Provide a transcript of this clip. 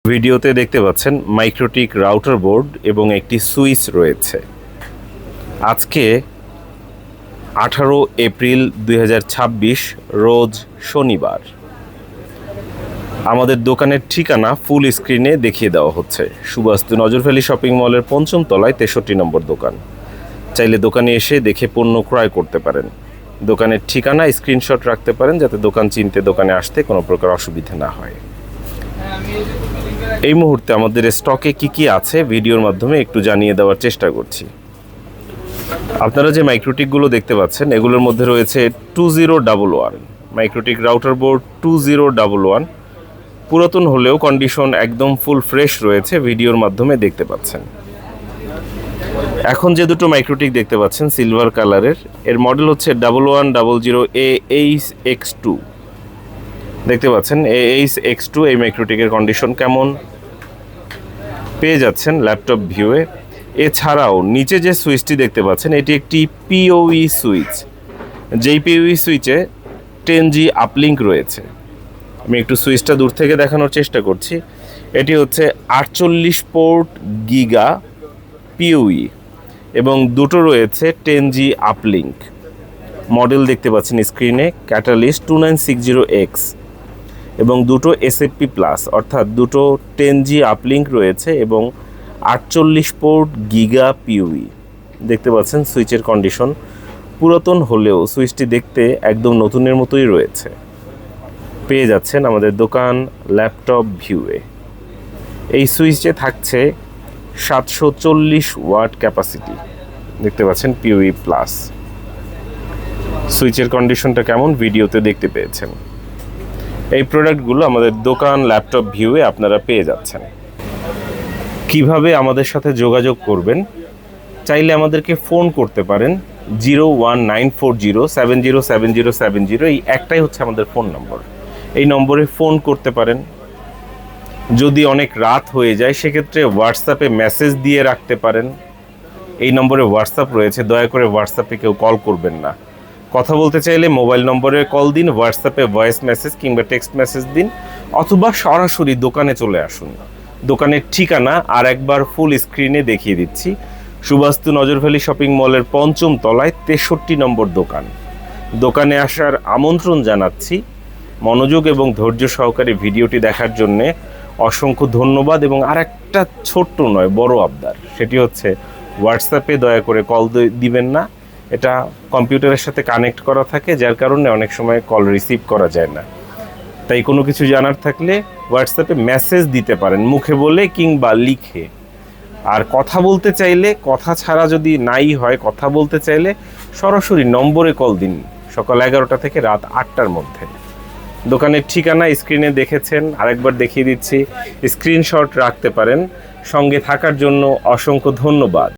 ভিডিওতে দেখতে পাচ্ছেন মাইক্রোটিক রাউটার বোর্ড এবং একটি সুইচ রয়েছে। আজকে 18 এপ্রিল 2026 রোজ শনিবার। আমাদের দোকানের ঠিকানা ফুল স্ক্রিনে দেখিয়ে দেওয়া হচ্ছে। সুবাস্তু নজরভ্যালি শপিং মলের ৫ম তলায় ৬৩ নম্বর দোকান। চাইলে দোকানে এসে দেখে পণ্য ক্রয় করতে পারেন। দোকানের ঠিকানা স্ক্রিনশট রাখতে পারেন যাতে দোকান চিনতে দোকানে আসতে কোনো প্রকার অসুবিধা না হয়। এই মুহূর্তে আমাদের স্টকে কি আছে ভিডিওর মাধ্যমে একটু জানিয়ে দেওয়ার চেষ্টা করছি। আপনারা যে মাইক্রোটিকগুলো দেখতে পাচ্ছেন এগুলোর মধ্যে রয়েছে 2011 মাইক্রোটিক রাউটার বোর্ড 2011। পুরাতন হলেও কন্ডিশন একদম ফুল ফ্রেশ রয়েছে, ভিডিওর মাধ্যমে দেখতে পাচ্ছেন। এখন যে দুটো মাইক্রোটিক দেখতে পাচ্ছেন সিলভার কালারের, এর মডেল হচ্ছে 1100AH-X2। দেখতে পাচ্ছেন AH-X2। এই মাইক্রোটিকের কন্ডিশন কেমন পেয়ে যাচ্ছেন ল্যাপটপ ভিউয়ে। এছাড়াও নিচে যে সুইচটি দেখতে পাচ্ছেন এটি একটি PoE সুইচ। যেই PoE সুইচে 10G আপলিঙ্ক রয়েছে। আমি একটু সুইচটা দূর থেকে দেখানোর চেষ্টা করছি। এটি হচ্ছে 48 পোর্ট গিগা PoE এবং দুটো রয়েছে 10G আপলিঙ্ক। মডেল দেখতে পাচ্ছেন স্ক্রিনে ক্যাটালিস্ট 2960X এবং দুটো SFP প্লাস, অর্থাৎ দুটো 10G আপলিঙ্ক রয়েছে এবং 48 পোর্ট গিগা PoE। দেখতে পাচ্ছেন সুইচের কন্ডিশন পুরাতন হলেও সুইচটি দেখতে একদম নতুনের মতোই রয়েছে। পেয়ে যাচ্ছেন আমাদের দোকান ল্যাপটপ ভিউয়ে। এই সুইচে থাকছে 740 ওয়াট ক্যাপাসিটি। দেখতে পাচ্ছেন PoE প্লাস। সুইচের কন্ডিশনটা কেমন ভিডিওতে দেখতে পেয়েছেন। এই প্রোডাক্টগুলো আমাদের দোকান ল্যাপটপ ভিউয়ে আপনারা পেয়ে যাচ্ছেন। কিভাবে আমাদের সাথে যোগাযোগ করবেন, চাইলে আমাদেরকে ফোন করতে পারেন 01940707070। এই একটাই হচ্ছে আমাদের ফোন নম্বর। এই নম্বরে ফোন করতে পারেন। যদি অনেক রাত হয়ে যায় সেক্ষেত্রে হোয়াটসঅ্যাপে মেসেজ দিয়ে রাখতে পারেন। এই নম্বরে হোয়াটসঅ্যাপ রয়েছে, দয়া করে হোয়াটসঅ্যাপে কেউ কল করবেন না। কথা বলতে চাইলে মোবাইল নম্বরে কল দিন, হোয়াটসঅ্যাপে ভয়েস মেসেজ কিংবা টেক্সট মেসেজ দিন, অথবা সরাসরি দোকানে চলে আসুন। দোকানের ঠিকানা আর একবার ফুল স্ক্রিনে দেখিয়ে দিচ্ছি। সুবাস্তু নজরভ্যালি শপিং মলের ৫ম তলায় ৬৩ নম্বর দোকান। দোকানে আসার আমন্ত্রণ জানাচ্ছি। মনোযোগ এবং ধৈর্য সহকারে ভিডিওটি দেখার জন্যে অসংখ্য ধন্যবাদ। এবং আর একটা ছোট্ট নয় বড় আবদার, সেটি হচ্ছে হোয়াটসঅ্যাপে দয়া করে কল দিবেন না। এটা কম্পিউটারের সাথে কানেক্ট করা থাকে, যার কারণে অনেক সময় কল রিসিভ করা যায় না। তাই কোনো কিছু জানার থাকলে হোয়াটসঅ্যাপে মেসেজ দিতে পারেন, মুখে বলে কিংবা লিখে। আর কথা বলতে চাইলে, কথা ছাড়া যদি নাই হয়, কথা বলতে চাইলে সরাসরি নম্বরে কল দিন সকাল 11টা থেকে রাত 8টার মধ্যে। দোকানের ঠিকানা স্ক্রিনে দেখেছেন, আরেকবার দেখিয়ে দিচ্ছি। স্ক্রিনশট রাখতে পারেন। সঙ্গে থাকার জন্য অসংখ্য ধন্যবাদ।